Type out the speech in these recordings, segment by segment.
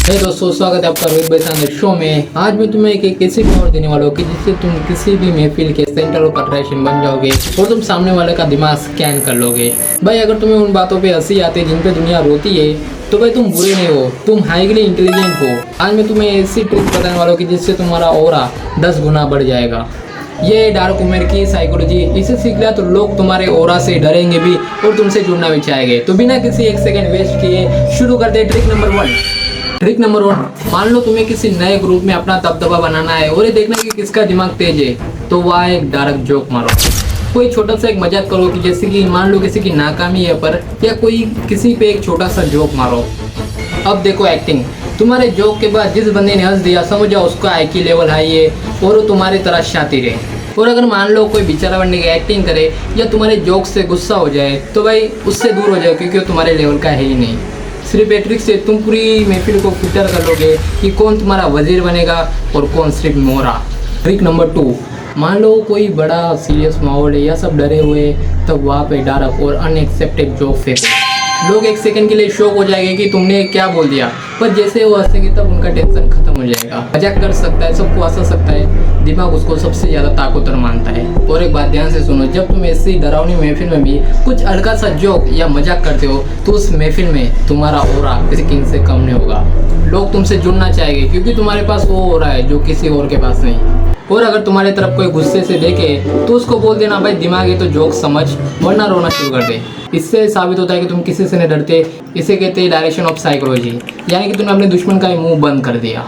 हे दोस्तों, स्वागत है आपका रोहित भाई शानदार शो में। आज मैं तुम्हें एक ऐसी पावर देने वाला हूँ कि जिससे तुम किसी भी महफिल के सेंटर ऑफ अट्रैक्शन बन जाओगे और तुम सामने वाले का दिमाग स्कैन कर लोगे। भाई अगर तुम्हें उन बातों पे हंसी आती है जिन पे दुनिया रोती है तो भाई तुम बुरे नहीं हो, तुम हाईली इंटेलिजेंट हो। आज मैं तुम्हें ऐसी ट्रिक बताने वाला हूँ कि जिससे तुम्हारा ऑरा 10 गुना बढ़ जाएगा। ये डार्क उमेर की साइकोलॉजी, इसे सीख लिया तो लोग तुम्हारे ऑरा से डरेंगे भी और तुमसे जुड़ना भी चाहेंगे। तो बिना किसी एक सेकंड वेस्ट किए शुरू करते ट्रिक नंबर 1। ट्रिक नंबर 1, मान लो तुम्हें किसी नए ग्रुप में अपना दबदबा बनाना है और ये देखना कि किसका दिमाग तेज है, तो वहाँ एक डार्क जोक मारो। कोई छोटा सा एक मजाक करो कि जैसे कि मान लो किसी की नाकामी है पर, या कोई किसी पे एक छोटा सा जोक मारो। अब देखो एक्टिंग, तुम्हारे जोक के बाद जिस बंदे ने हंस दिया समझ जाओ उसका IQ लेवल हाई है और वो तुम्हारी तरह शातिर है। और अगर मान लो कोई बेचारा बनने की एक्टिंग करे या तुम्हारे जोक से गुस्सा हो जाए तो भाई उससे दूर हो जाओ, क्योंकि वो तुम्हारे लेवल का है ही नहीं। सिर्फ एक ट्रिक से तुम पूरी महफिल को फिल्टर कर लोगे कि कौन तुम्हारा वजीर बनेगा और कौन सिर्फ मोहरा। ट्रिक नंबर 2, मान लो कोई बड़ा सीरियस माहौल है या सब डरे हुए, तब वहाँ पे डार्क और अनएक्सेप्टेड जोक फेंको। लोग एक सेकंड के लिए शॉक हो जाएंगे कि तुमने क्या बोल दिया, पर जैसे वो हंसेंगे तब उनका टेंशन खत्म हो जाएगा। मजाक कर सकता है, सबको हंसा सकता है, दिमाग उसको सबसे ज़्यादा ताकतवर मानता है। और एक बात ध्यान से सुनो, जब तुम ऐसी डरावनी महफिल में भी कुछ हल्का सा जोक या मजाक करते हो तो उस महफिल में तुम्हारा ऑरा किसी किंग से कम नहीं होगा। लोग तुमसे जुड़ना चाहेंगे क्योंकि तुम्हारे पास वो ऑरा है जो किसी और के पास नहीं। और अगर तुम्हारी तरफ कोई गुस्से से देखे तो उसको बोल देना, भाई दिमाग है तो जोक समझ, वरना रोना शुरू कर दे। इससे साबित होता है कि तुम किसी से नहीं डरते। इसे कहते हैं डायरेक्शन ऑफ साइकोलॉजी, यानी कि तुमने अपने दुश्मन का ही मुंह बंद कर दिया।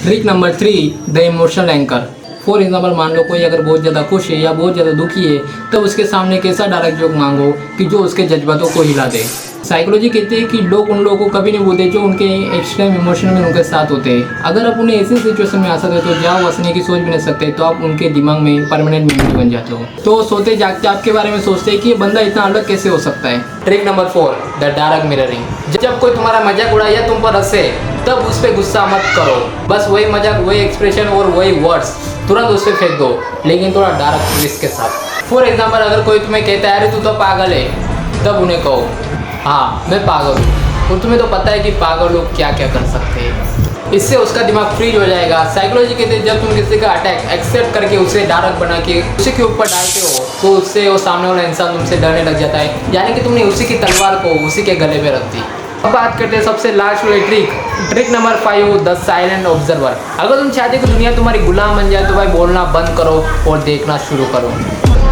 Trick number 3, the emotional anchor. For example, मान लो कोई अगर बहुत ज़्यादा खुश है या बहुत ज़्यादा दुखी है, तब उसके सामने एक ऐसा डायरेक्ट जोक मांगो कि जो उसके जज्बातों को हिला दे। साइकोलॉजी कहती है कि लोग उन लोगों को कभी नहीं बोलते जो उनके एक्सट्रीम इमोशन में उनके साथ होते हैं। अगर आप उन्हें ऐसी सिचुएशन में आ सकते हो तो जहाँ वो हंसने की सोच भी नहीं सकते, तो आप उनके दिमाग में परमानेंट मेमोरी बन जाते हो। तो सोते जागते आपके बारे में सोचते हैं कि ये बंदा इतना अलग कैसे हो सकता है। Trick number 4, the dark mirroring. जब कोई तुम्हारा मजाक उड़ाए या तुम पर हंसे तब उस पर गुस्सा मत करो, बस वही मजाक, वही एक्सप्रेशन और वही वर्ड्स तुरंत उस पर फेंक दो, लेकिन थोड़ा डार्क ट्विस्ट के साथ। फॉर एग्जाम्पल, अगर कोई तुम्हें कहता है अरे तू तो पागल है, तब उन्हें कहो हाँ मैं पागल हूँ, और तुम्हें तो पता है कि पागल लोग क्या क्या कर सकते हैं। इससे उसका दिमाग फ्रीज हो जाएगा। साइकोलॉजी कहते हैं जब तुम किसी का अटैक एक्सेप्ट करके उसे डायरेक्ट बना के उसी के ऊपर डालते हो तो उससे वो सामने वाला इंसान तुमसे डरने लग जाता है, यानी कि तुमने उसी की तलवार को उसी के गले पे रख दी। अब बात करते हैं सबसे लास्ट वाली trick number 5, the silent observer. अगर तुम चाहते हो कि दुनिया तुम्हारी गुलाम बन जाए तो भाई बोलना बंद करो और देखना शुरू करो।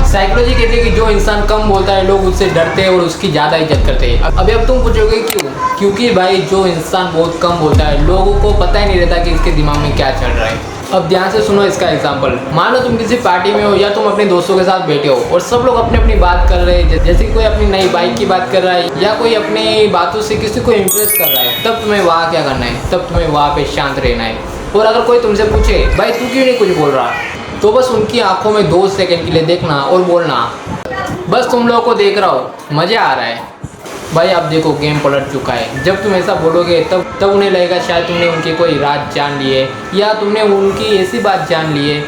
साइकोलॉजी कहती है कि जो इंसान कम बोलता है लोग उससे डरते हैं और उसकी ज़्यादा इज्जत करते हैं। अभी अब तुम पूछोगे क्यों? क्योंकि भाई जो इंसान बहुत कम बोलता है लोगों को पता ही नहीं रहता कि इसके दिमाग में क्या चल रहा है। अब ध्यान से सुनो इसका एग्जाम्पल। मान लो तुम किसी पार्टी में हो या तुम अपने दोस्तों के साथ बैठे हो और सब लोग अपनी अपनी बात कर रहे हैं, जैसे कोई अपनी नई बाइक की बात कर रहा है या कोई अपनी बातों से किसी को इम्प्रेस कर रहा है, तब तुम्हें वहाँ क्या करना है? तब तुम्हें वहाँ पे शांत रहना है। और अगर कोई तुमसे पूछे भाई तू क्यों नहीं कुछ बोल रहा, तो बस उनकी आंखों में 2 सेकंड के लिए देखना और बोलना, बस तुम लोगों को देख रहा हो, मज़ा आ रहा है। भाई आप देखो गेम पलट चुका है। जब तुम ऐसा बोलोगे तब उन्हें लगेगा शायद तुमने उनकी कोई राज जान ली है या तुमने उनकी ऐसी बात जान ली है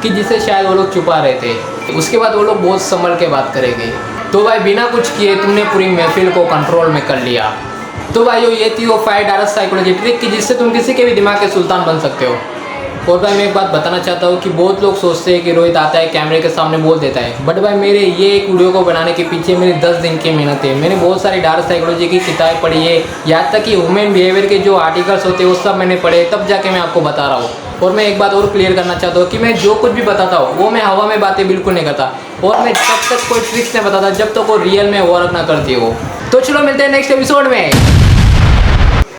कि जिसे शायद वो लोग छुपा रहे थे। उसके बाद वो लोग बहुत संभल के बात करेंगे। तो भाई बिना कुछ किए तुमने पूरी महफिल को कंट्रोल में कर लिया। तो भाई ये थी वो 5 डार्क साइकोलॉजी ट्रिक की जिससे तुम किसी के भी दिमाग के सुल्तान बन सकते हो। और भाई मैं एक बात बताना चाहता हूँ कि बहुत लोग सोचते हैं कि रोहित आता है कैमरे के सामने बोल देता है, बट भाई मेरे ये एक वीडियो को बनाने के पीछे मेरी 10 दिन की मेहनत है। मैंने बहुत सारी डार्क साइकोलॉजी की किताबें पढ़ी है, यहाँ तक कि ह्यूमन बिहेवियर के जो आर्टिकल्स होते हैं वो सब मैंने पढ़े, तब जाके मैं आपको बता रहा हूँ। और मैं एक बात और क्लियर करना चाहता हूँ कि मैं जो कुछ भी बताता हूँ वो मैं हवा में बातें बिल्कुल नहीं करता, और मैं तब तक कोई ट्रिक्स नहीं बताता जब तक वो रियल में वर्क ना करती हो। तो चलो मिलते हैं नेक्स्ट एपिसोड में।